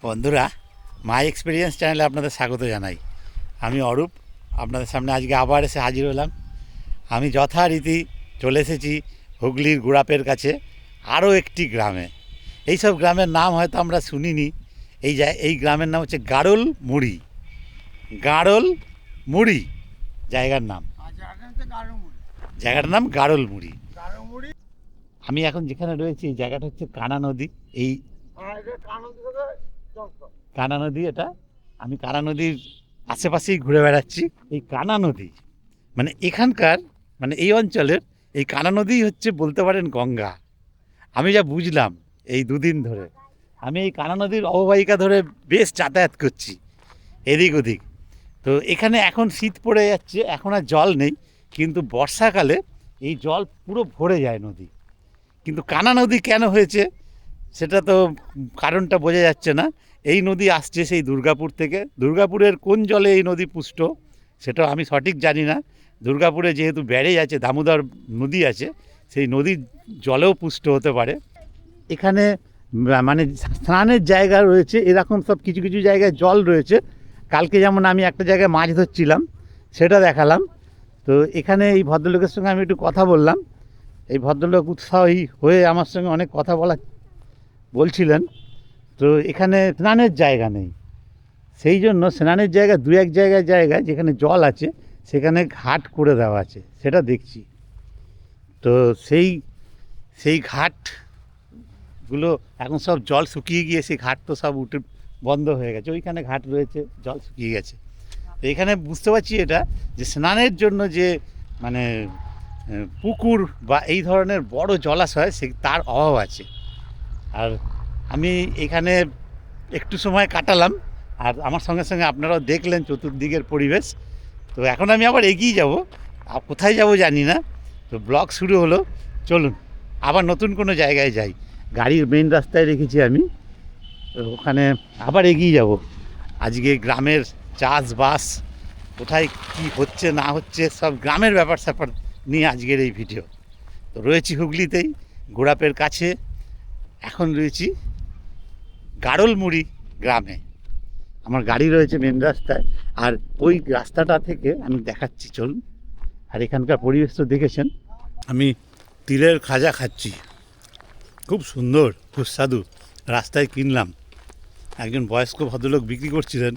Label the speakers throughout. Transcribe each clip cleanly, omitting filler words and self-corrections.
Speaker 1: বন্ধুরা, মাই এক্সপিরিয়েন্স চ্যানেলে আপনাদের স্বাগত জানাই। আমি অরূপ, আপনাদের সামনে আজকে আবার এসে হাজির হলাম। আমি যথারীতি চলে এসেছি হুগলির গুড়াপের কাছে আরও একটি গ্রামে। এইসব গ্রামের নাম হয়তো আমরা শুনিনি। এই গ্রামের নাম হচ্ছে গাড়ল মুড়ি। গাড়ল মুড়ি জায়গার নাম, জায়গাটার নাম গাড়ল মুড়ি। আমি এখন যেখানে রয়েছি এই জায়গাটা হচ্ছে কানা নদী। এই কানা নদী, এটা আমি কানা নদীর আশেপাশেই ঘুরে বেড়াচ্ছি। এই কানা নদী মানে এখানকার, মানে এই অঞ্চলের এই কানা নদীই হচ্ছে বলতে পারেন গঙ্গা। আমি যা বুঝলাম এই দুদিন ধরে, আমি এই কানা নদীর অববাহিকা ধরে বেশ যাতায়াত করছি এদিক ওদিক। তো এখানে এখন শীত পড়ে যাচ্ছে, এখন আর জল নেই, কিন্তু বর্ষাকালে এই জল পুরো ভরে যায় নদী। কিন্তু কানা নদী কেন হয়েছে সেটা তো কারণটা বোঝা যাচ্ছে না। এই নদী আসছে সেই দুর্গাপুর থেকে। দুর্গাপুরের কোন জলে এই নদী পুষ্ট সেটাও আমি সঠিক জানি না। দুর্গাপুরে যেহেতু ব্যারেজ আছে, দামোদর নদী আছে, সেই নদীর জলেও পুষ্ট হতে পারে। এখানে মানে স্নানের জায়গা রয়েছে, এরকম সব কিছু কিছু জায়গায় জল রয়েছে। কালকে যেমন আমি একটা জায়গায় মাছ ধরছিলাম, সেটা দেখালাম। তো এখানে এই ভদ্রলোকের সঙ্গে আমি একটু কথা বললাম। এই ভদ্রলোক উৎসাহী হয়ে আমার সঙ্গে অনেক কথা বলছিলেন। তো এখানে স্নানের জায়গা নেই, সেই জন্য স্নানের জায়গা দু এক জায়গায় যেখানে জল আছে সেখানে ঘাট করে দেওয়া আছে, সেটা দেখছি। তো সেই ঘাটগুলো এখন সব জল শুকিয়ে গিয়ে সেই ঘাট তো সব উঠে বন্ধ হয়ে গেছে। ওইখানে ঘাট রয়েছে, জল শুকিয়ে গেছে। তো এখানে বুঝতে পারছি এটা যে স্নানের জন্য যে মানে পুকুর বা এই ধরনের বড় জলাশয় তার অভাব আছে। আর আমি এখানে একটু সময় কাটালাম, আর আমার সঙ্গে সঙ্গে আপনারাও দেখলেন চতুর্দিকের পরিবেশ। তো এখন আমি আবার এগিয়ে যাব, আর কোথায় যাব জানি না। তো ব্লগ শুরু হলো, চলুন আবার নতুন কোনো জায়গায় যাই। গাড়ির মেন রাস্তায় রেখেছি আমি, তো ওখানে আবার এগিয়ে যাব। আজকে গ্রামের চাষবাস কোথায় কি হচ্ছে না হচ্ছে সব গ্রামের ব্যাপার স্যাপার নিয়ে আজকের এই ভিডিও। তো রয়েছি হুগলিতেই, গোড়াপের কাছে। এখন রয়েছি গাড়লমুড়ি গ্রামে। আমার গাড়ি রয়েছে মেন রাস্তায়, আর ওই রাস্তাটা থেকে আমি দেখাচ্ছি, চলুন। আর এখানকার পরিবেশ তো দেখেছেন। আমি তিলের খাজা খাচ্ছি, খুব সুন্দর, সুস্বাদু। রাস্তায় কিনলাম, একজন বয়স্ক ভদ্রলোক বিক্রি করছিলেন,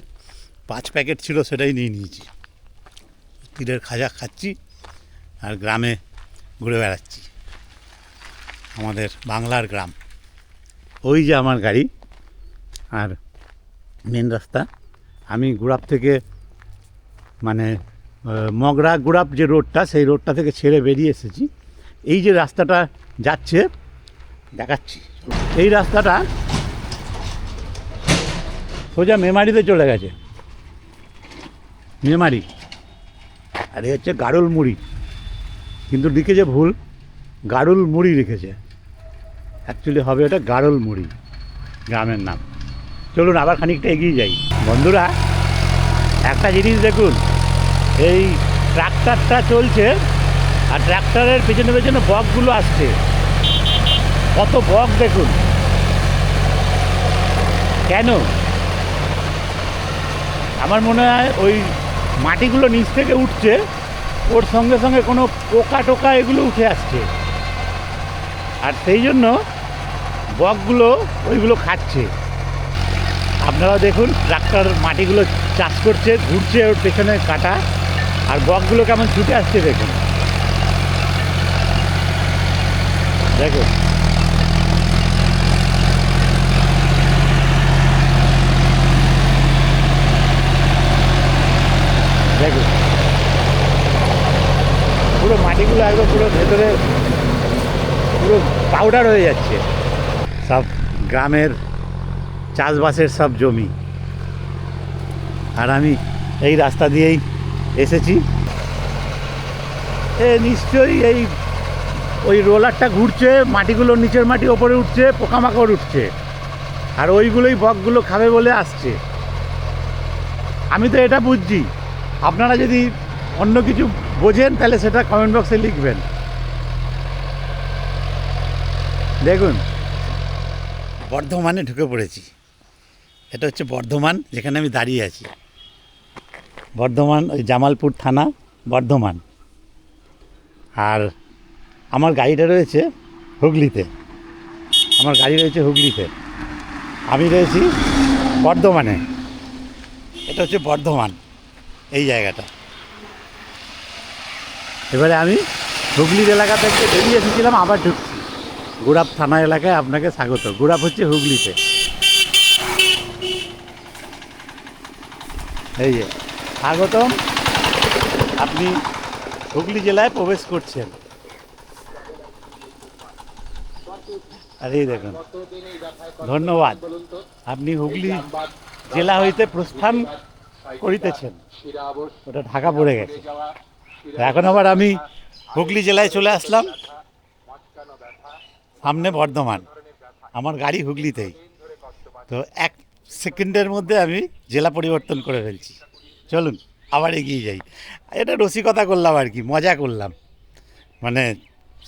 Speaker 1: 5 প্যাকেট ছিল, সেটাই নিয়ে নিয়েছি। তিলের খাজা খাচ্ছি আর গ্রামে ঘুরে বেড়াচ্ছি, আমাদের বাংলার গ্রাম। ওই যে আমার গাড়ি আর মেন রাস্তা। আমি গুড়াপ থেকে মানে মগরা গুড়াপ যে রোডটা, সেই রোডটা থেকে ছেড়ে বেরিয়ে এসেছি। এই যে রাস্তাটা যাচ্ছে দেখাচ্ছি, এই রাস্তাটা সোজা মেমারিতে চলে গেছে, মেমারি। আর এই হচ্ছে গাড়ল মুড়ি, কিন্তু লিখেছে ভুল, গাড়ল মুড়ি লিখেছে। অ্যাকচুয়ালি হবে এটা গাড়ল মুড়ি গ্রামের নাম। চলুন আবার খানিকটা এগিয়ে যাই। বন্ধুরা, একটা জিনিস দেখুন, এই ট্রাক্টরটা চলছে আর ট্রাক্টরের পেছনে পেছনে বকগুলো আসছে। কত বক দেখুন। কেন? আমার মনে হয় ওই মাটিগুলো নিচ থেকে উঠছে, ওর সঙ্গে সঙ্গে কোনো পোকা টোকা এগুলো উঠে আসছে, আর সেই জন্য বকগুলো ওইগুলো খাচ্ছে। আপনারা দেখুন, ট্রাক্টর মাটিগুলো চাষ করছে, ঘুরছে ওর পেছনে কাটা, আর বকগুলো কেমন ছুটে আসছে দেখুন। দেখুন দেখুন, পুরো মাটিগুলো একদম পুরো ভেতরে পুরো পাউডার হয়ে যাচ্ছে। সব গ্রামের চাষবাসের সব জমি, আর আমি এই রাস্তা দিয়েই এসেছি। নিশ্চয়ই ওই রোলারটা ঘুরছে, মাটিগুলো নিচের মাটি ওপরে উঠছে, পোকামাকড় উঠছে, আর ওইগুলোই বকগুলো খাবে বলে আসছে। আমি তো এটা বুঝছি, আপনারা যদি অন্য কিছু বোঝেন তাহলে সেটা কমেন্ট বক্সে লিখবেন। দেখুন, বর্ধমানে ঢুকে পড়েছি। এটা হচ্ছে বর্ধমান, যেখানে আমি দাঁড়িয়ে আছি। বর্ধমান, ওই জামালপুর থানা, বর্ধমান। আর আমার গাড়িটা রয়েছে হুগলিতে, আমি রয়েছি বর্ধমানে। এটা হচ্ছে বর্ধমান, এই জায়গাটা। এবারে আমি হুগলির এলাকা থেকে বেরিয়ে এসেছিলাম, আবার ঢুকছি গুড়াপ থানা এলাকায়। আপনাকে স্বাগত। গুড়াপ হচ্ছে হুগলিতে। এই যে স্বাগতম, আপনি হুগলি জেলায় প্রবেশ করছেন। আর এই দেখুন, ধন্যবাদ, আপনি হুগলি জেলা হইতে প্রস্থান করিতেছেন। ওটা ঢাকা পড়ে গেছে। এখন আবার আমি হুগলি জেলায় চলে আসলাম, সামনে বর্ধমান, আমার গাড়ি হুগলিতেই। তো 1 সেকেন্ডের মধ্যে আমি জেলা পরিবর্তন করে ফেলছি। চলুন আবার এগিয়ে যাই। এটা রসিকতা করলাম আর কি, মজা করলাম। মানে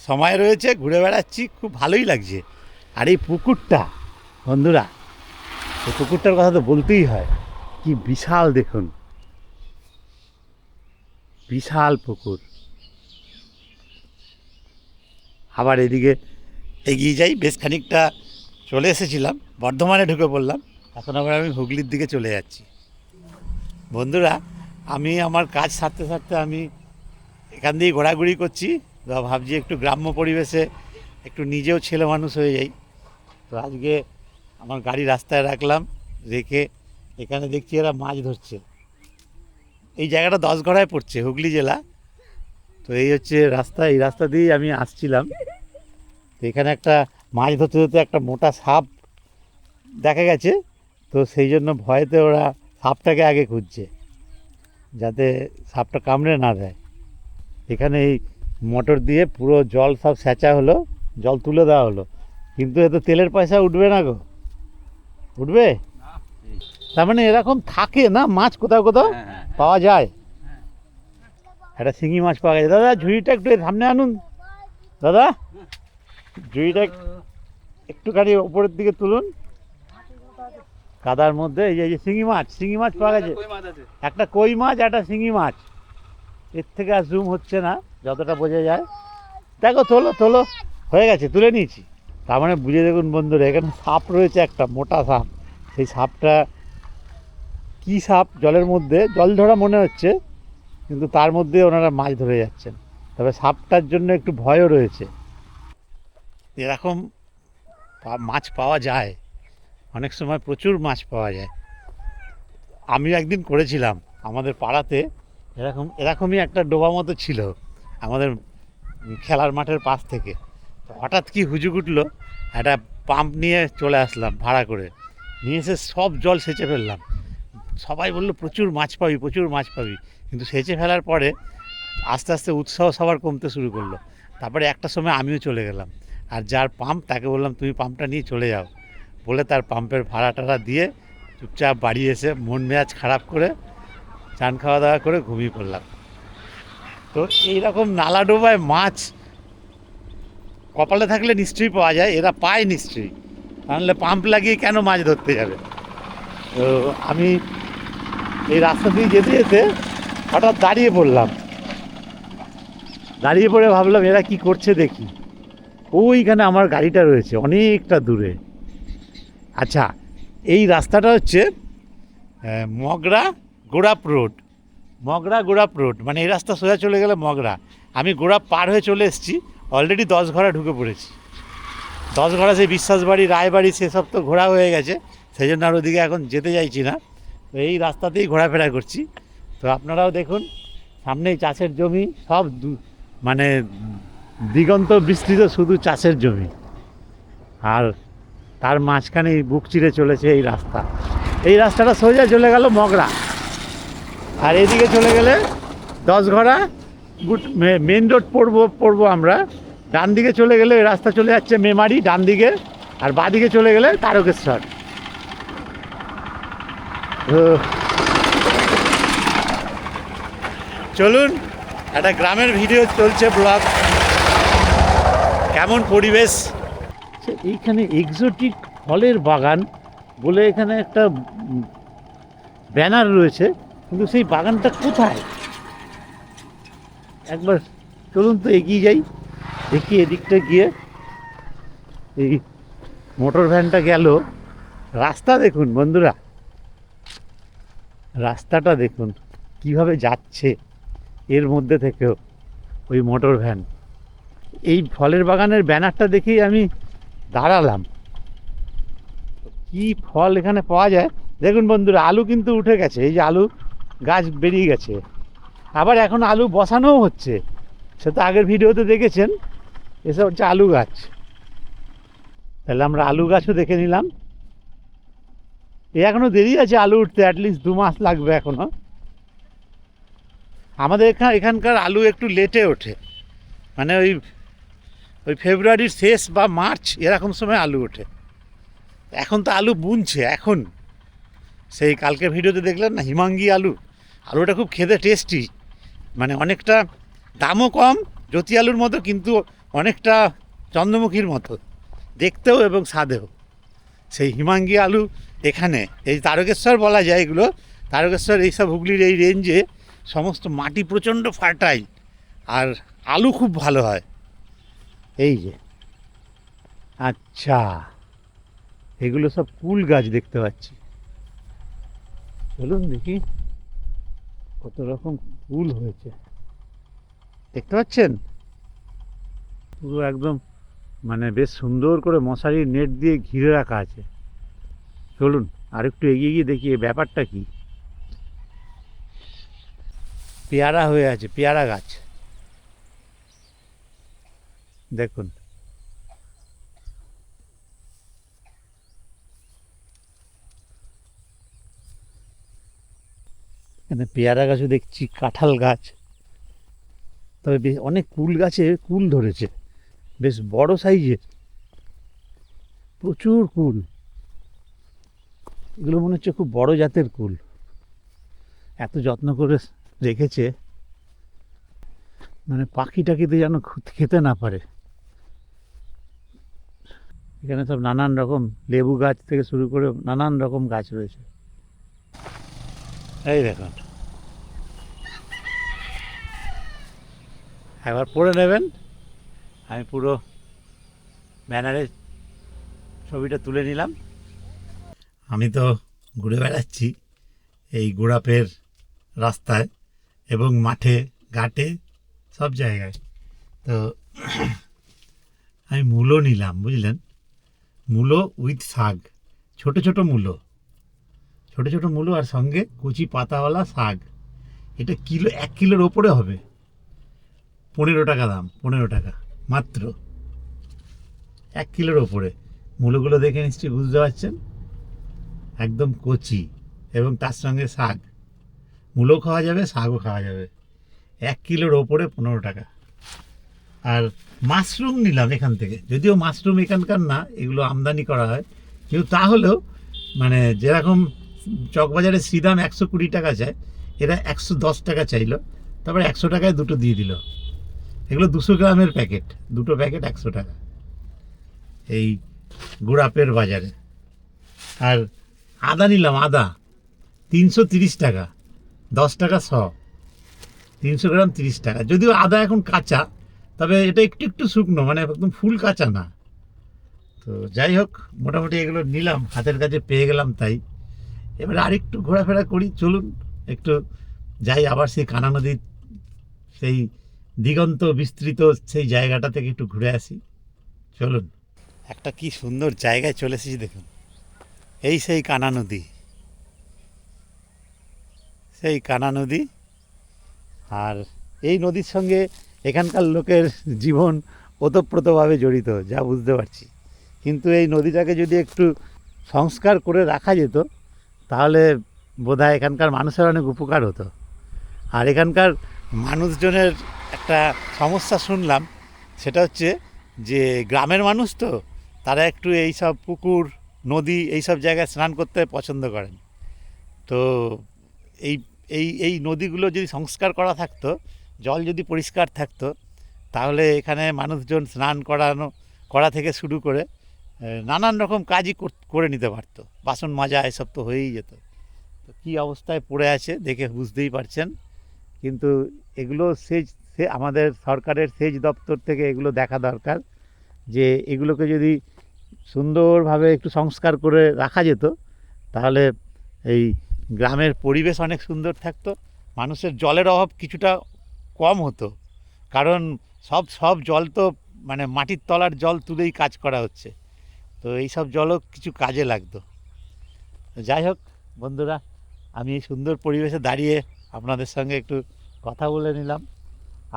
Speaker 1: সময় রয়েছে, ঘুরে বেড়াচ্ছি, খুব ভালোই লাগছে। আর এই পুকুরটা, বন্ধুরা, এই পুকুরটার কথা তো বলতেই হয়। কি বিশাল, দেখুন, বিশাল পুকুর। আবার এদিকে এগিয়ে যাই, বেশ খানিকটা চলে এসেছিলাম, বর্ধমানে ঢুকে পড়লাম। এখন আবার আমি হুগলির দিকে চলে যাচ্ছি। বন্ধুরা, আমি আমার কাজ সারতে সারতে আমি এখান দিয়েই ঘোরাঘুরি করছি। তো ভাবছি একটু গ্রাম্য পরিবেশে একটু নিজেও ছেলে মানুষ হয়ে যাই। তো আজকে আমার গাড়ি রাস্তায় রাখলাম, রেখে এখানে দেখছি এরা মাছ ধরছে। এই জায়গাটা 10 পড়ছে, হুগলি জেলা। তো এই হচ্ছে রাস্তা, এই রাস্তা দিয়েই আমি আসছিলাম। তো এখানে একটা মাছ ধরতে ধরতে একটা মোটা সাপ দেখা গেছে। তো সেই জন্য ভয়েতে ওরা সাপটাকে আগে খুঁজছে, যাতে সাপটা কামড়ে না দেয়। এখানে এই মোটর দিয়ে পুরো জল সব সেঁচা হলো, জল তুলে দেওয়া হলো। কিন্তু এত তেলের পয়সা উঠবে না গো, উঠবে? তার মানে এরকম থাকে না, মাছ কোথাও কোথাও পাওয়া যায়। একটা শিঙি মাছ পাওয়া গেছে। দাদা, ঝুড়িটা একটু সামনে আনুন। দাদা, ঝুড়িটা একটুখানি ওপরের দিকে তুলুন, কাদার মধ্যে। এই যে শিঙি মাছ পাওয়া গেছে, একটা কই মাছ, একটা শিঙি মাছ। এর থেকে আর জুম হচ্ছে না, যতটা বোঝা যায়। দেখো, তোলো, হয়ে গেছে, তুলে নিয়েছি। তার মানে বুঝে দেখুন বন্ধুরা, এখানে সাপ রয়েছে, একটা মোটা সাপ। সেই সাপটা কী সাপ, জলের মধ্যে জল ধরা মনে হচ্ছে, কিন্তু তার মধ্যে ওনারা মাছ ধরে যাচ্ছেন। তবে সাপটার জন্য একটু ভয়ও রয়েছে। এরকম মাছ পাওয়া যায়, অনেক সময় প্রচুর মাছ পাওয়া যায়। আমিও একদিন করেছিলাম আমাদের পাড়াতে, এরকমই একটা ডোবা মতো ছিল আমাদের খেলার মাঠের পাশ থেকে। তো হঠাৎ কি হুজুগ উঠলো, একটা পাম্প নিয়ে চলে আসলাম ভাড়া করে, নিয়ে এসে সব জল সেচে ফেললাম। সবাই বললো প্রচুর মাছ পাবি। কিন্তু সেচে ফেলার পরে আস্তে আস্তে উৎসাহ সবার কমতে শুরু করলো। তারপরে একটা সময় আমিও চলে গেলাম, আর যার পাম্প তাকে বললাম তুমি পাম্পটা নিয়ে চলে যাও, বলে তার পাম্পের ভাড়া টাড়া দিয়ে চুপচাপ বাড়ি এসে মন মেজাজ খারাপ করে চান খাওয়া দাওয়া করে ঘুমিয়ে পড়লাম। তো এইরকম নালা ডোবায় মাছ কপালে থাকলে নিশ্চয়ই পাওয়া যায়, এরা পায় নিশ্চয়ই, তাহলে পাম্প লাগিয়ে কেন মাছ ধরতে যাবে। তো আমি এই রাস্তা দিয়ে যেতে যেতে হঠাৎ দাঁড়িয়ে পড়ে ভাবলাম এরা কি করছে দেখি। ওইখানে আমার গাড়িটা রয়েছে অনেকটা দূরে। আচ্ছা, এই রাস্তাটা হচ্ছে মগরা গোড়াপ রোড, মানে এই রাস্তা সোজা চলে গেলে মগরা। আমি গোড়াপ পার হয়ে চলে এসেছি, অলরেডি 10 ঢুকে পড়েছি। 10 সেই বিশ্বাসবাড়ি, রায়বাড়ি, সেসব তো ঘোরা হয়ে গেছে, সেই জন্য আর ওদিকে এখন যেতে চাইছি না। তো এই রাস্তাতেই ঘোরাফেরা করছি। তো আপনারাও দেখুন, সামনেই চাষের জমি, সব মানে দিগন্ত বিস্তৃত শুধু চাষের জমি, আর তার মাঝখানেই বুক চিরে চলেছে এই রাস্তাটা সোজা চলে গেল মগরা। আর এদিকে চলে গেলে 10 মেন রোড পড়বো আমরা। ডান দিকে চলে গেলে রাস্তা চলে যাচ্ছে মেমারি ডান দিকে, আর বাঁ দিকে চলে গেলে তারকেশ্বর। চলুন, একটা গ্রামের ভিডিও চলছে, ব্লগ। কেমন পরিবেশ। এইখানে এক্সোটিক ফলের বাগান বলে এখানে একটা ব্যানার রয়েছে, কিন্তু সেই বাগানটা কোথায় একবার চলুন তো এগিয়ে যাই, দেখি এদিকটা গিয়ে। এই মোটর ভ্যানটা গেল, রাস্তা দেখুন বন্ধুরা, রাস্তাটা দেখুন কিভাবে যাচ্ছে এর মধ্যে থেকেও ওই মোটর ভ্যান। এই ফলের বাগানের ব্যানারটা দেখেই আমি দাঁড়ালাম। কি ফল এখানে পাওয়া যায় দেখুন বন্ধুরা। আলু কিন্তু উঠে গেছে, এই যে আলু গাছ বেরিয়ে গেছে, আবার এখন আলু বসানোও হচ্ছে। সে তো আগের ভিডিওতে দেখেছেন, এসব হচ্ছে আলু গাছ। তাহলে আমরা আলু গাছও দেখে নিলাম। এখনো দেরি আছে আলু উঠতে, অ্যাটলিস্ট 2 মাস লাগবে এখনো। আমাদের এখানকার আলু একটু লেটে ওঠে, মানে ওই ওই ফেব্রুয়ারির শেষ বা মার্চ এরকম সময় আলু ওঠে। এখন তো আলু বুনছে এখন। সেই কালকে ভিডিওতে দেখলেন না হিমাঙ্গী আলু, আলুটা খুব খেতে টেস্টি, মানে অনেকটা দামও কম, জ্যোতি আলুর মতো, কিন্তু অনেকটা চন্দ্রমুখীর মতো দেখতেও এবং স্বাদেও। সেই হিমাঙ্গী আলু এখানে এই তারকেশ্বর বলা যায় এগুলো, তারকেশ্বর এইসব হুগলির এই রেঞ্জে সমস্ত মাটি প্রচণ্ড ফার্টাইল, আর আলু খুব ভালো হয়। এই যে আচ্ছা, এগুলো সব কুল গাছ দেখতে পাচ্ছি। চলুন দেখি কত রকম ফুল হয়েছে, দেখতে পাচ্ছেন? পুরো একদম মানে বেশ সুন্দর করে মশারির নেট দিয়ে ঘিরে রাখা আছে। চলুন আর একটু এগিয়ে গিয়ে দেখি ব্যাপারটা কি। পেয়ারা হয়ে আছে, পেয়ারা গাছ দেখুন। এখানে পেয়ারা গাছও দেখছি, কাঁঠাল গাছ, তবে বেশ অনেক কুল গাছে কুল ধরেছে, বেশ বড় সাইজের, প্রচুর কুল। এগুলো মনে হচ্ছে খুব বড় জাতের কুল, এত যত্ন করে রেখেছে, মানে পাখি টাকিতে যেন খেতে না পারে। এখানে সব নানান রকম লেবু গাছ থেকে শুরু করে নানান রকম গাছ রয়েছে। এই দেখুন, একবার পড়ে নেবেন, আমি পুরো ব্যানারের ছবিটা তুলে নিলাম। আমি তো ঘুরে বেড়াচ্ছি এই গোড়াপের রাস্তায় এবং মাঠে ঘাটে সব জায়গায়। তো আমি মূলো নিলাম, বুঝলেন, মূলো উইথ শাক, ছোট ছোট মূলো, ছোট ছোট মূলো আর সঙ্গে কচি পাতাওয়ালা শাক। এটা কিলো 1 কিলোর ওপরে হবে, 15 টাকা দাম, 15 টাকা মাত্র, 1 কিলোর ওপরে। মূলোগুলো দেখে নিশ্চয়ই বুঝতে পারছেন, একদম কচি, এবং তার সঙ্গে শাক। মূলো খাওয়া যাবে, শাকও খাওয়া যাবে। 1 কিলোর ওপরে 15 টাকা। আর মাশরুম নিলাম এখান থেকে, যদিও মাশরুম এখানকার না, এগুলো আমদানি করা হয়, কিন্তু তাহলেও মানে যেরকম চকবাজারে শ্রীদাম 120 টাকা চায়, এরা 110 টাকা চাইলো, তারপরে 100 টাকায় দুটো দিয়ে দিল। এগুলো 200 গ্রামের প্যাকেট, দুটো প্যাকেট 100 টাকা এই গুড়াপের বাজারে। আর আদা নিলাম, আদা 330 টাকা, 10 টাকা 100, 300 গ্রাম 30 টাকা। যদিও আদা এখন কাঁচা, তবে এটা একটু একটু শুকনো, মানে একদম ফুল কাঁচা না। তো যাই হোক, মোটামুটি এগুলো নিলাম, হাতের কাছে পেয়ে গেলাম তাই। এবারে আরেকটু ঘোরাফেরা করি, চলুন একটু যাই আবার সেই কানা নদীর সেই দিগন্ত বিস্তৃত সেই জায়গাটা থেকে একটু ঘুরে আসি। চলুন, একটা কি সুন্দর জায়গায় চলে এসেছি দেখুন, এই সেই কানা নদী, সেই কানা নদী। আর এই নদীর সঙ্গে এখানকার লোকের জীবন ওতপ্রোতভাবে জড়িত, যা বুঝতে পারছি। কিন্তু এই নদীটাকে যদি একটু সংস্কার করে রাখা যেত, তাহলে বোধহয় এখানকার মানুষের অনেক উপকার হতো। আর এখানকার মানুষজনের একটা সমস্যা শুনলাম, সেটা হচ্ছে যে গ্রামের মানুষ তো, তারা একটু এই সব পুকুর, নদী, এই সব জায়গায় স্নান করতে পছন্দ করেন। তো এই এই এই নদীগুলো যদি সংস্কার করা থাকতো, জল যদি পরিষ্কার থাকতো, তাহলে এখানে মানুষজন স্নান করা থেকে শুরু করে নানান রকম কাজই করে নিতে পারতো, বাসন মাজা এসব তো হয়েই যেত। তো কী অবস্থায় পড়ে আছে দেখে বুঝতেই পারছেন। কিন্তু এগুলো সে আমাদের সরকারের সেচ দপ্তর থেকে এগুলো দেখা দরকার, যে এগুলোকে যদি সুন্দরভাবে একটু সংস্কার করে রাখা যেত, তাহলে এই গ্রামের পরিবেশ অনেক সুন্দর থাকতো, মানুষের জলের অভাব কিছুটা কম হতো। কারণ সব জল তো মানে মাটির তলার জল তুলেই কাজ করা হচ্ছে, তো এই সব জলও কিছু কাজে লাগতো। যাই হোক বন্ধুরা, আমি এই সুন্দর পরিবেশে দাঁড়িয়ে আপনাদের সঙ্গে একটু কথা বলে নিলাম।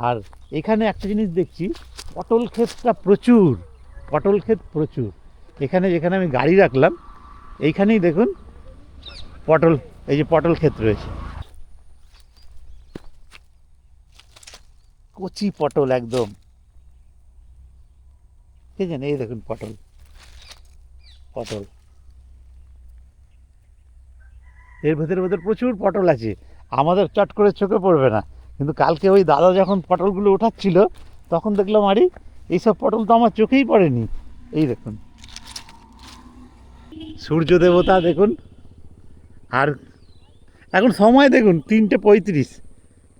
Speaker 1: আর এখানে একটা জিনিস দেখছি, পটল ক্ষেতটা প্রচুর, পটল ক্ষেত প্রচুর। এখানে যেখানে আমি গাড়ি রাখলাম এইখানেই দেখুন পটল, এই যে পটল ক্ষেত রয়েছে, কচি পটল একদম, দেখছেন? এই দেখুন পটল, পটল এর ভেতরে প্রচুর পটল আছে, আমাদের চট করে চোখে পড়বে না, কিন্তু কালকে ওই দাদা যখন পটলগুলো ওঠাচ্ছিল তখন দেখলাম আরে এইসব পটল তো আমার চোখেই পড়েনি। এই দেখুন সূর্য দেবতা দেখুন, আর এখন সময় দেখুন 3:35,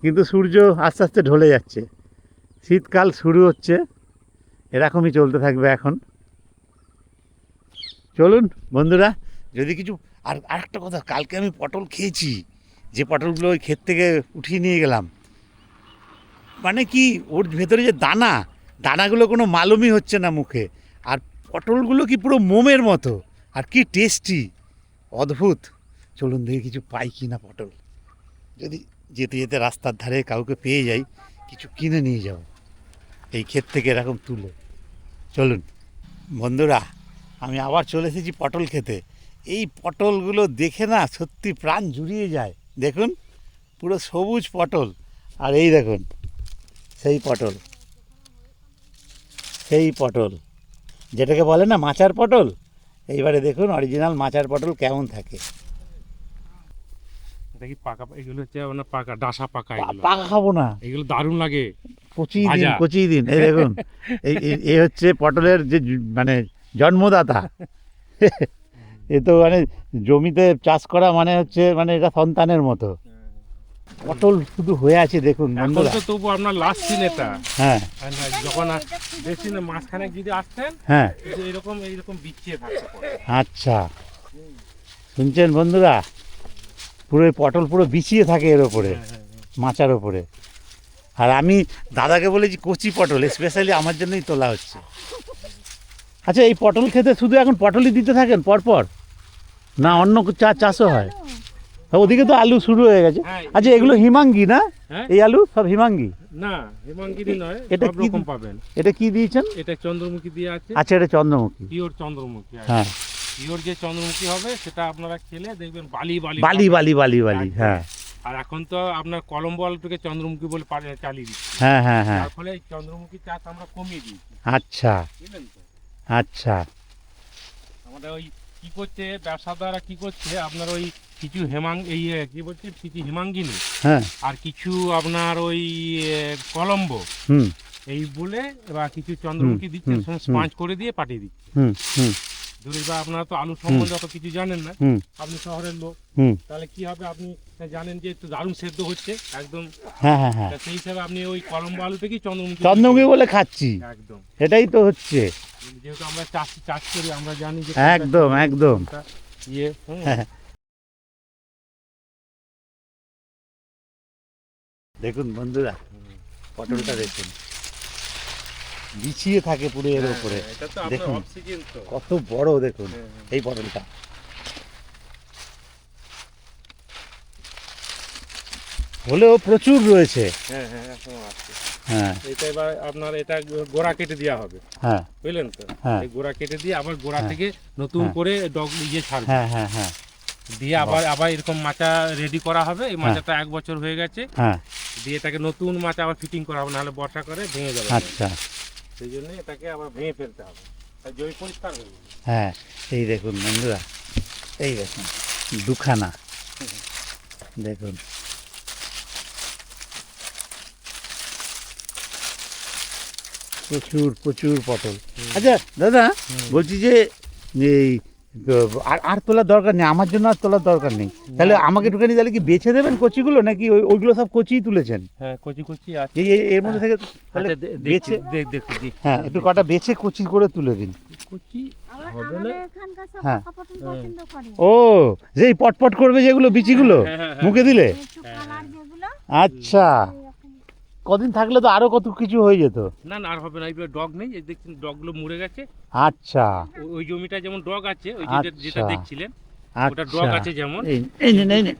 Speaker 1: কিন্তু সূর্য আস্তে আস্তে ঢলে যাচ্ছে। শীতকাল শুরু হচ্ছে, এরকমই চলতে থাকবে এখন। চলুন বন্ধুরা, যদি কিছু আরেকটা কথা, কালকে আমি পটল খেয়েছি, যে পটলগুলো ওই ক্ষেত থেকে উঠিয়ে নিয়ে গেলাম, মানে কি ওর ভেতরে যে দানাগুলো কোনো মালুমই হচ্ছে না মুখে, আর পটলগুলো কি পুরো মোমের মতো, আর কি টেস্টি, অদ্ভুত। চলুন দেখি কিছু পাই কি না পটল, যদি যেতে যেতে রাস্তার ধারে কাউকে পেয়ে যাই কিছু কিনে নিয়ে যাব এই ক্ষেত থেকে এরকম তুলে। চলুন বন্ধুরা, আমি আবার চলে এসেছি পটল খেতে। এই পটলগুলো দেখে না সত্যি প্রাণ জুড়িয়ে যায়। দেখুন পুরো সবুজ পটল, আর এই দেখুন সেই পটল, সেই পটল যেটাকে বলে না মাচার পটল। এইবারে দেখুন অরিজিনাল মাচার পটল কেমন থাকে।
Speaker 2: এটা কি পাকা? এগুলো হচ্ছে আপনার পাকা, ডাসা পাকা। এগুলো
Speaker 1: পাকা খাবো না,
Speaker 2: এগুলো দারুণ লাগে,
Speaker 1: কচি দিন। এই দেখুন এই হচ্ছে পটলের যে মানে জন্মদাতা। এ তো মানে জমিতে চাষ করা মানে হচ্ছে মানে এটা সন্তানের মতো। পটল শুধু হয়ে আছে দেখুন বন্ধুরা।
Speaker 2: এখন তো তবু আপনার লাস্ট সিন এটা।
Speaker 1: হ্যাঁ,
Speaker 2: যখন বেশি না মাঝখানে যদি আসতেন,
Speaker 1: হ্যাঁ,
Speaker 2: এইরকম বিছিয়ে থাকতো।
Speaker 1: আচ্ছা শুনছেন বন্ধুরা, পুরো পটল পুরো বিছিয়ে থাকে এর ওপরে, মাচার ওপরে। আর আমি দাদাকে বলেছি কচি পটল স্পেশালি আমার জন্যই তোলা হচ্ছে। আচ্ছা এই পটল খেতে শুধু এখন পটলই দিতে থাকেন পরপর, না অন্য চাষও হয়? ওদিকে তো আলু শুরু হয়ে গেছে। আচ্ছা এগুলো হিমাঙ্গি না? এই আলু সব হিমাঙ্গি?
Speaker 2: না হিমাঙ্গিরি নয়,
Speaker 1: এটা
Speaker 2: সব রকম পাবেন।
Speaker 1: এটা কি দিয়েছেন?
Speaker 2: এটা চন্দ্রমুখী দিয়ে আছে।
Speaker 1: আচ্ছা এটা চন্দ্রমুখী,
Speaker 2: পিওর চন্দ্রমুখী।
Speaker 1: হ্যাঁ
Speaker 2: পিওর যে চন্দ্রমুখী হবে সেটা আপনারা খেলে দেখবেন বালি বালি
Speaker 1: বালি বালি বালি বালি। হ্যাঁ,
Speaker 2: আর এখন তো আপনার কলম্বো আলুটাকে চন্দ্রমুখী বলে চালিয়ে দিচ্ছে।
Speaker 1: হ্যাঁ হ্যাঁ হ্যাঁ,
Speaker 2: তার ফলে চন্দ্রমুখী চাষ আমরা কমিয়ে দিয়েছি।
Speaker 1: আচ্ছা
Speaker 2: বুঝলেন তো?
Speaker 1: আচ্ছা,
Speaker 2: আমাদের ওই কি করছে ব্যবসাদাররা, কি করছে আপনার ওই কিছু কি বলছে কিছু হিমাঙ্গিনী,
Speaker 1: হ্যাঁ,
Speaker 2: আর কিছু আপনার ওই কলম্বো
Speaker 1: হুম
Speaker 2: এই বলে, বা কিছু চন্দ্রমুখী দিচ্ছে, স্পাঞ্চ করে দিয়ে পাঠিয়ে দিচ্ছে।
Speaker 1: হুম হুম,
Speaker 2: ধরে বা আপনারা তো আলু সম্বন্ধে অত কিছু জানেন না,
Speaker 1: হুম
Speaker 2: আপনি শহরের লোক,
Speaker 1: হুম,
Speaker 2: তাহলে কি হবে, আপনি জানেন যে একটু দারুণ সেদ্ধ হচ্ছে একদম।
Speaker 1: হ্যাঁ হ্যাঁ হ্যাঁ,
Speaker 2: তা সেই হিসাবে আপনি ওই কলম্বো আলু থেকেই
Speaker 1: চন্দ্রমুখী বলে খাচ্ছি,
Speaker 2: একদম।
Speaker 1: এটাই তো হচ্ছে।
Speaker 2: যেহেতু আমরা চাষ করি, আমরা জানি যে
Speaker 1: একদম একদম
Speaker 2: ইয়ে
Speaker 1: হ্যাঁ। দেখুন বন্ধুরা পটলটা দেখুন বিছিয়ে থাকে পুরো এর উপরে,
Speaker 2: এটা তো আপনার
Speaker 1: দেখুন
Speaker 2: অফ সিজন তো।
Speaker 1: কত বড় দেখুন এই পটলটা। হলেও প্রচুর রয়েছে।
Speaker 2: হ্যাঁ হ্যাঁ এখনো আছে।
Speaker 1: হ্যাঁ
Speaker 2: এটা এবার আপনার এটা গোড়া কেটে দেওয়া হবে,
Speaker 1: হ্যাঁ
Speaker 2: বুঝলেন তো?
Speaker 1: হ্যাঁ
Speaker 2: এই গোড়া কেটে দিয়ে আবার গোড়া
Speaker 1: হ্যাঁ।
Speaker 2: থেকে নতুন
Speaker 1: হ্যাঁ।
Speaker 2: করে ডগ ইয়ে ছাড়বে,
Speaker 1: হ্যাঁ হ্যাঁ হ্যাঁ
Speaker 2: দিয়ে আবার এরকম মাচা রেডি করা হবে। এই মাচাটা 1 বছর হয়ে গেছে,
Speaker 1: হ্যাঁ,
Speaker 2: দিয়ে এটাকে নতুন মাচা আবার ফিটিং করা হবে, নাহলে বর্ষা করে ভেঙে যাবে।
Speaker 1: আচ্ছা
Speaker 2: সেই জন্য এটাকে আবার ভেঙে ফেলতে হবে, তাই জমি পরিষ্কার হয়ে যাবে।
Speaker 1: হ্যাঁ। এই দেখুন বন্ধুরা, এই দেখুন দুখানা দেখুন, প্রচুর প্রচুর পটল। আচ্ছা দাদা, বলছি যে এই আর আর তোলার দরকার নেই, আমার জন্য আর তোলার দরকার নেই, তাহলে আমাকে একটুখানি তাহলে কি বেছে দেবেন কচিগুলো, নাকি ওইগুলো সব কচিই তুলেছেন?
Speaker 2: হ্যাঁ, কচি কচি আছে।
Speaker 1: এর মধ্যে থেকে তাহলে বেছে,
Speaker 2: দেখছি
Speaker 1: হ্যাঁ একটু কটা বেছে কচি করে তুলে দিন।
Speaker 2: কচি হবে না।
Speaker 1: হ্যাঁ। ও যেই পটপট করবে যেগুলো বিচিগুলো মুখে দিলে, আচ্ছা কদিন থাকলে তো আরো কত কিছু হয়ে যেত।
Speaker 2: না না, আর হবে না, এইবার ডগ নেই, এই দেখছেন ডগগুলো মরে গেছে।
Speaker 1: আচ্ছা
Speaker 2: ওই জমিটা যেমন ডগ আছে, ওই যেটা
Speaker 1: আচ্ছা।
Speaker 2: দেখছিলেন ওটা ডগ আছে যেমন,
Speaker 1: এই নে এই নে এই নে।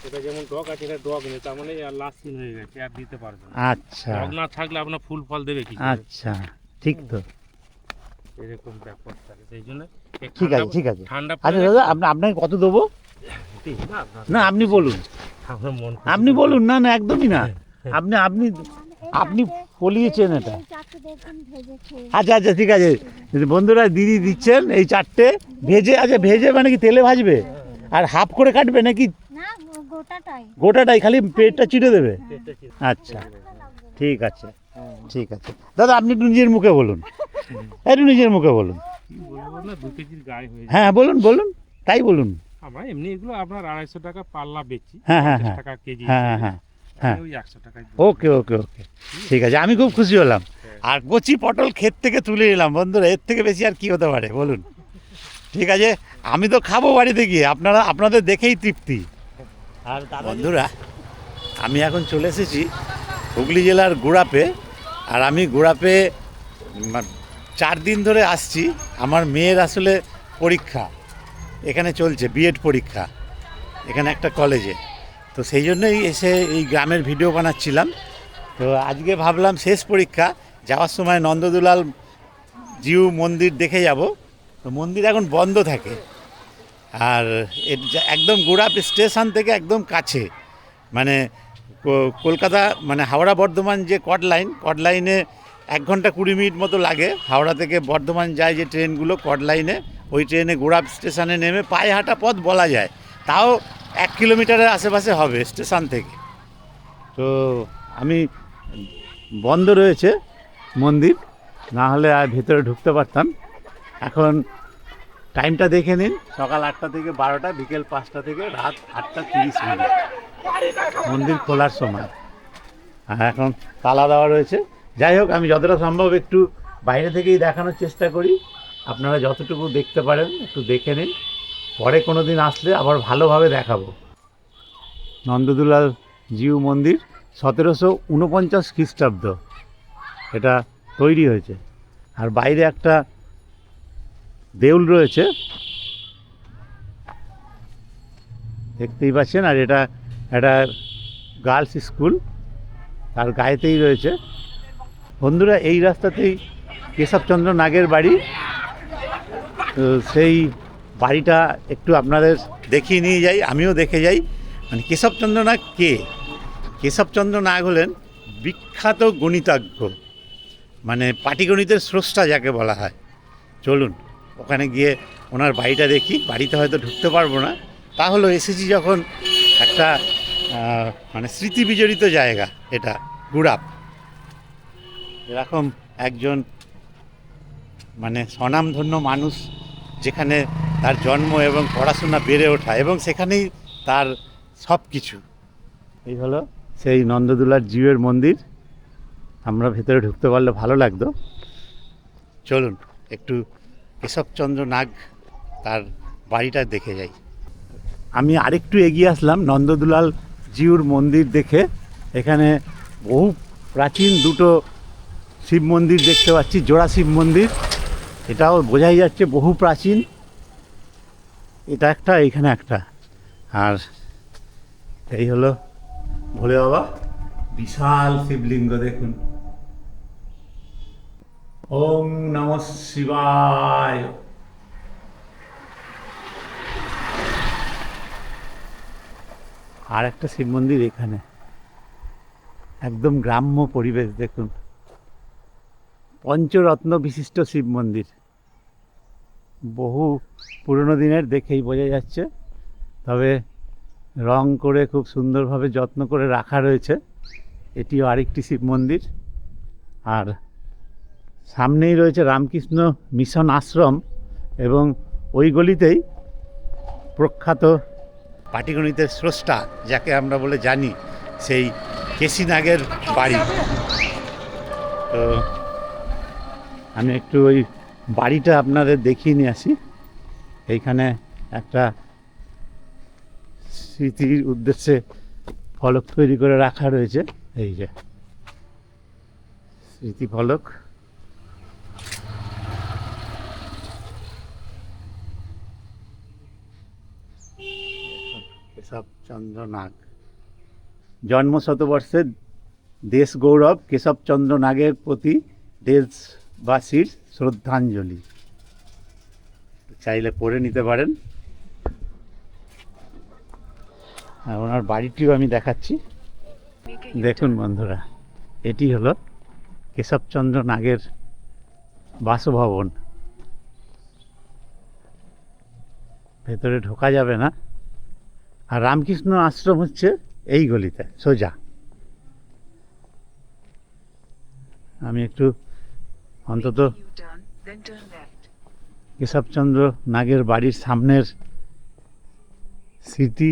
Speaker 2: এটা যেমন ডগ আছে, এটা ডগ নেই, তার মানে আর লাস্ট সিন হয়ে গেছে, আর দিতে পারবে না।
Speaker 1: আচ্ছা
Speaker 2: ডগ না থাকলে আপনার ফুল ফল দেবে কি করে?
Speaker 1: আচ্ছা ঠিক তো,
Speaker 2: এরকম ব্যাপার থাকে, সেই জন্য
Speaker 1: ঠিক আছে ঠিক আছে।
Speaker 2: ঠান্ডা
Speaker 1: আচ্ছা দাদা, আপনাকে কত দেবো? না আপনি বলুন,
Speaker 2: আপনার মন
Speaker 1: আপনি বলুন। না না একদমই না, আপনি আপনি আপনি ফলিয়েছেন এটা। আচ্ছা আচ্ছা ঠিক আছে বন্ধুরা, দিদি দিচ্ছেন এই 4টে ভেজে। আচ্ছা ভেজে মানে কি তেলে ভাজবে, আর হাফ করে কাটবে নাকি গোটাটাই, খালি পেটটা চিড়ে দেবে? আচ্ছা ঠিক আছে ঠিক আছে। দাদা আপনি একটু নিজের মুখে বলুন, একটু নিজের মুখে বলুন।
Speaker 2: কি বলবো না, 2 কেজির গায়ে হয়ে যায়।
Speaker 1: হ্যাঁ বলুন বলুন, তাই বলুন।
Speaker 2: আমরা এমনি এগুলো আপনার 250 টাকা পাল্লা বেচি,
Speaker 1: হ্যাঁ, হ্যাঁ,
Speaker 2: 50
Speaker 1: হ্যাঁ।
Speaker 2: টাকা কেজি।
Speaker 1: হ্যাঁ হ্যাঁ হ্যাঁ হ্যাঁ।
Speaker 2: ওই 100 টাকায়
Speaker 1: ওকে ওকে ওকে ঠিক আছে, আমি খুব খুশি হলাম। আর কচি পটল ক্ষেত থেকে তুলে নিলাম বন্ধুরা, এর থেকে বেশি আর কি হতে পারে বলুন? ঠিক আছে, আমি তো খাবো বাড়িতে গিয়ে, আপনাদের দেখেই তৃপ্তি। আর বন্ধুরা, আমি এখন চলে এসেছি হুগলি জেলার গুড়াপে। আর আমি গুড়াপে 4 দিন ধরে আসছি। আমার মেয়ের আসলে পরীক্ষা এখানে চলছে, বিএড পরীক্ষা এখানে একটা কলেজে। তো সেই জন্যই এসে এই গ্রামের ভিডিও বানাচ্ছিলাম। তো আজকে ভাবলাম শেষ পরীক্ষা, যাওয়ার সময় নন্দদুলাল জিউ মন্দির দেখে যাব। তো মন্দির এখন বন্ধ থাকে, আর একদম গুড়াপ স্টেশন থেকে একদম কাছে, মানে কলকাতা মানে হাওড়া বর্ধমান যে কট লাইনে 1 ঘন্টা 20 মিনিট মতো লাগে। হাওড়া থেকে বর্ধমান যায় যে ট্রেনগুলো কট লাইনে, ওই ট্রেনে গুড়াপ স্টেশনে নেমে পায়ে হাঁটা পথ বলা যায়, তাও 1 কিলোমিটারের আশেপাশে হবে স্টেশন থেকে। তো আমি বন্ধ রয়েছে মন্দির, না হলে আর ভেতরে ঢুকতে পারতাম। এখন টাইমটা দেখে নিন, সকাল 8টা থেকে 12টা, বিকেল 5টা থেকে রাত 8টা 30 মিনিট মন্দির খোলার সময়। আর এখন তালা দেওয়া রয়েছে। যাই হোক, আমি যতটা সম্ভব একটু বাইরে থেকেই দেখানোর চেষ্টা করি, আপনারা যতটুকু দেখতে পারেন একটু দেখে নিন, পরে কোনো দিন আসলে আবার ভালোভাবে দেখাবো। নন্দদুলাল জিউ মন্দির 1749 খ্রিস্টাব্দ এটা তৈরি হয়েছে। আর বাইরে একটা দেউল রয়েছে দেখতেই পাচ্ছেন, আর এটা একটা গার্লস স্কুল, তার গায়েতেই রয়েছে। বন্ধুরা, এই রাস্তাতেই কেশবচন্দ্র নাগের বাড়ি। তো সেই বাড়িটা একটু আপনাদের দেখিয়ে নিয়ে যাই, আমিও দেখে যাই। মানে কেশবচন্দ্র নাগ কে? কেশবচন্দ্র নাগ হলেন বিখ্যাত গণিতজ্ঞ, মানে পাটিগণিতের স্রষ্টা যাকে বলা হয়। চলুন ওখানে গিয়ে ওনার বাড়িটা দেখি। বাড়িতে হয়তো ঢুকতে পারবো না, তাহলে এসেছি যখন একটা মানে স্মৃতি বিজড়িত জায়গা এটা গুড়াপ। এরকম একজন মানে স্বনামধন্য মানুষ, যেখানে তার জন্ম এবং পড়াশোনা বেড়ে ওঠা, এবং সেখানেই তার সব কিছু। এই হলো সেই নন্দদুলার জিউয়ের মন্দির। আমরা ভেতরে ঢুকতে পারলে ভালো লাগতো। চলুন একটু কেশবচন্দ্র নাগ তার বাড়িটা দেখে যাই। আমি আরেকটু এগিয়ে আসলাম নন্দদুলাল জিউর মন্দির দেখে। এখানে বহু প্রাচীন 2টো শিব মন্দির দেখতে পাচ্ছি, জোড়া শিব মন্দির। এটাও বোঝাই যাচ্ছে বহু প্রাচীন। এটা একটা, এইখানে একটা। আর এই হলো ভোলে বাবা, বিশাল শিবলিঙ্গ দেখুন। ওম নমঃ শিবায়। আর একটা শিব মন্দির এখানে, একদম গ্রাম্য পরিবেশ দেখুন। পঞ্চরত্ন বিশিষ্ট শিব মন্দির, বহু পুরনো দিনের, দেখেই বোঝা যাচ্ছে। তবে রং করে খুব সুন্দরভাবে যত্ন করে রাখা রয়েছে। এটিও আরেকটি শিব মন্দির। আর সামনেই রয়েছে রামকৃষ্ণ মিশন আশ্রম, এবং ওই গলিতেই প্রখ্যাত পাটিগণিতের স্রষ্টা যাকে আমরা বলে জানি, সেই কেসি নাগের বাড়ি। তো আমি একটু ওই বাড়িটা আপনাদের দেখিয়ে নিয়ে আসি। এইখানে একটা স্মৃতির উদ্দেশ্যে ফলক তৈরি করে রাখা রয়েছে, এই যে স্মৃতি ফলক। কেশবচন্দ্র নাগ, জন্ম শতবর্ষে দেশ গৌরব, কেশবচন্দ্র নাগের প্রতি দেশবাসীর শ্রদ্ধাঞ্জলি। চাইলে পড়ে নিতে পারেন। আর ওনার বাড়িটিও আমি দেখাচ্ছি। দেখুন বন্ধুরা, এটি হলো কেশবচন্দ্র নাগের বাসভবন। ভেতরে ঢোকা যাবে না। আর রামকৃষ্ণ আশ্রম হচ্ছে এই গলিতে সোজা। আমি একটু অন্তত কেশবচন্দ্র নাগের বাড়ির সামনের স্মৃতি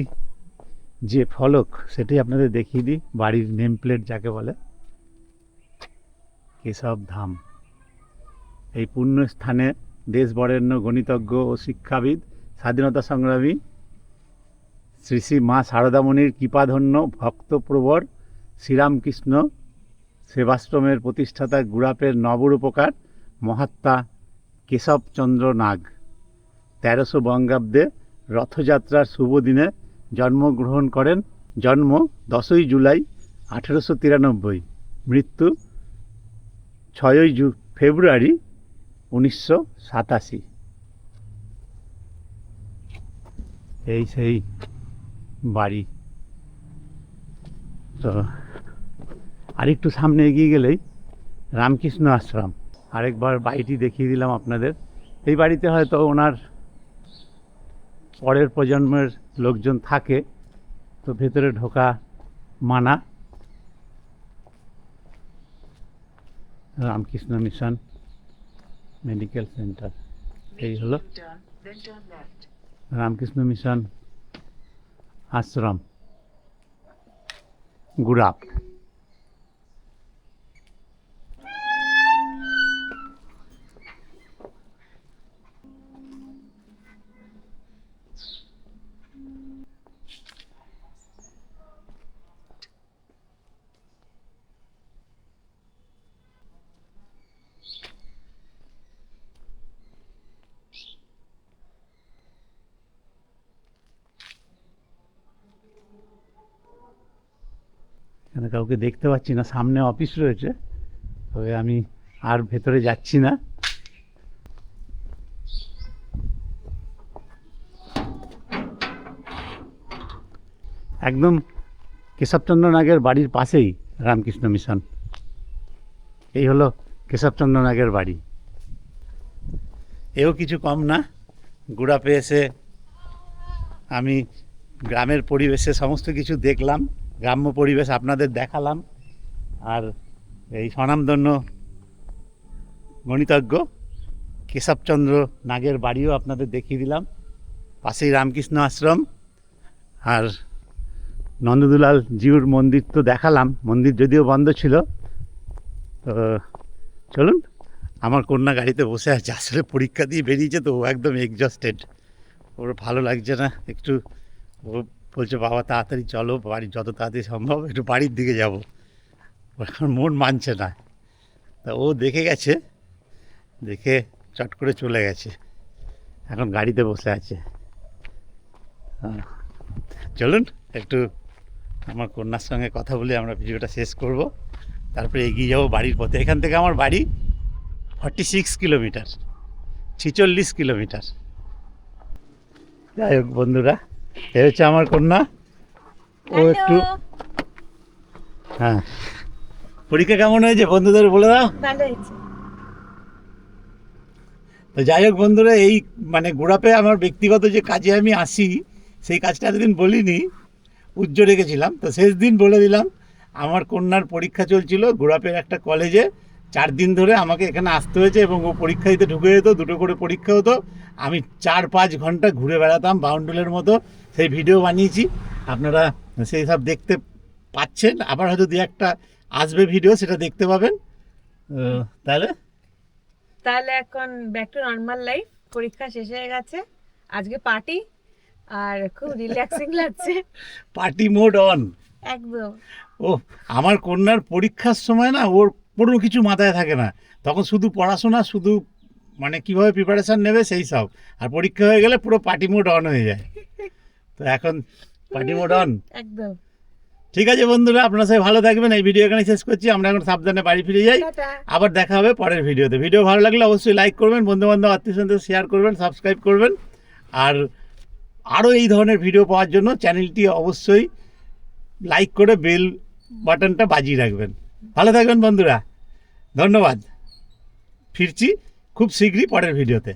Speaker 1: যে ফলক সেটি আপনাদের দেখিয়ে দিই। বাড়ির নেম প্লেট যাকে বলে, কেশব ধাম। এই পুণ্য স্থানে দেশ বরেণ্য গণিতজ্ঞ ও শিক্ষাবিদ, স্বাধীনতা সংগ্রামী শ্রী শ্রী মা শারদামণির কৃপাধন্য ভক্তপ্রবর শ্রীরামকৃষ্ণ সেবাশ্রমের প্রতিষ্ঠাতা গুড়াপের নবরূপকার মহাত্মা কেশবচন্দ্র নাগ 1300 বঙ্গাব্দে রথযাত্রার শুভ দিনে জন্মগ্রহণ করেন। জন্ম 10ই জুলাই 1893, মৃত্যু 6ই ফেব্রুয়ারি 1987। এই সেই বাড়ি। তো আরেকটু সামনে এগিয়ে গেলেই রামকৃষ্ণ আশ্রম। আরেকবার বাড়িটি দেখিয়ে দিলাম আপনাদের। এই বাড়িতে হয়তো ওনার পরের প্রজন্মের লোকজন থাকে, তো ভেতরে ঢোকা মানা। রামকৃষ্ণ মিশন মেডিকেল সেন্টার, এই হলো রামকৃষ্ণ মিশন আশ্রম গুড়াপ। এখানে কাউকে দেখতে পাচ্ছি না, সামনে অফিস রয়েছে, তবে আমি আর ভেতরে যাচ্ছি না। একদম কেশবচন্দ্র নাগের বাড়ির পাশেই রামকৃষ্ণ মিশন। এই হলো কেশবচন্দ্র নাগের বাড়ি। এও কিছু কম না। গুড়াপে এসে আমি গ্রামের পরিবেশে সমস্ত কিছু দেখলাম, গ্রাম্য পরিবেশ আপনাদের দেখালাম। আর এই স্বনামধন্য গণিতজ্ঞ কেশবচন্দ্র নাগের বাড়িও আপনাদের দেখিয়ে দিলাম। পাশেই রামকৃষ্ণ আশ্রম। আর নন্দদুলাল জিউর মন্দির তো দেখালাম, মন্দির যদিও বন্ধ ছিল। তো চলুন, আমার কন্যা গাড়িতে বসে আছে, আসলে পরীক্ষা দিয়ে বেরিয়েছে তো ও একদম এক্সজস্টেড, ওর ভালো লাগছে না একটু। ও বলছে বাবা তাড়াতাড়ি চলো, বাড়ি যত তাড়াতাড়ি সম্ভব একটু বাড়ির দিকে যাব। এখন মন মানছে না। তা ও দেখে গেছে, দেখে চট করে চলে গেছে, এখন গাড়িতে বসে আছে। চলুন একটু আমার কন্যার সঙ্গে কথা বলে আমরা ভিডিওটা শেষ করব, তারপরে এগিয়ে যাবো বাড়ির পথে। এখান থেকে আমার বাড়ি 46 কিলোমিটার, 46 কিলোমিটার। যাই হোক বন্ধুরা, এ হচ্ছে আমার কন্যা। ও একটু, হ্যাঁ, পরীক্ষা কেমন হয়েছে বন্ধুদের বলে দাও। তো যাই হোক বন্ধুরা, এই মানে গুড়াপে আমার ব্যক্তিগত যে কাজে আমি আসি, সেই কাজটা এতদিন বলিনি, উজ্জ্ব রেখেছিলাম, তো শেষ দিন বলে দিলাম। আমার কন্যার পরীক্ষা চলছিল গোড়াপের একটা কলেজে। 4 দিন ধরে আমাকে এখানে আসতে হয়েছে এবং ও পরীক্ষা দিতে ঢুকে যেত, 2টো করে পরীক্ষা হতো। আমি 4-5 ঘন্টা ঘুরে বেড়াতাম বাউন্ডুলের মতো, সেই ভিডিও বানিয়েছি, আপনারা সেই সব দেখতে পাচ্ছেন। আবার হয়তো 2-1টা আসবে ভিডিও, সেটা দেখতে পাবেন। তাহলে
Speaker 3: তাহলে এখন ব্যাক টু নর্মাল লাইফ। পরীক্ষা শেষ হয়ে গেছে, আজকে পার্টি, আর খুব রিল্যাক্সিং লাগছে।
Speaker 1: Party mode on.
Speaker 3: একদম।
Speaker 1: ও, আমার কন্যার পরীক্ষার সময় না ওর কোনো কিছু মাথায় থাকে না, তখন শুধু পড়াশোনা, শুধু মানে কিভাবে প্রিপারেশন নেবে সেই সব। আর পরীক্ষা হয়ে গেলে পুরো পার্টি মোড অন হয়ে যায়। তো এখন পার্টি মোড অন।
Speaker 3: একদম।
Speaker 1: ঠিক আছে বন্ধুরা, আপনারা সবাই ভালো থাকবেন। এই ভিডিও এখানে শেষ করছি, আমরা এখন সাবধানে বাড়ি ফিরে যাই।
Speaker 3: টাটা।
Speaker 1: আবার দেখা হবে পরের ভিডিওতে। ভিডিও ভালো লাগলে অবশ্যই লাইক করবেন, বন্ধুবান্ধব আত্মীয়স্বজনদের শেয়ার করবেন, সাবস্ক্রাইব করবেন। আর আরও এই ধরনের ভিডিও পাওয়ার জন্য চ্যানেলটি অবশ্যই লাইক করে বেল বাটনটা বাজিয়ে রাখবেন। ভালো থাকবেন বন্ধুরা, ধন্যবাদ। ফিরছি খুব শীঘ্রই পরের ভিডিওতে।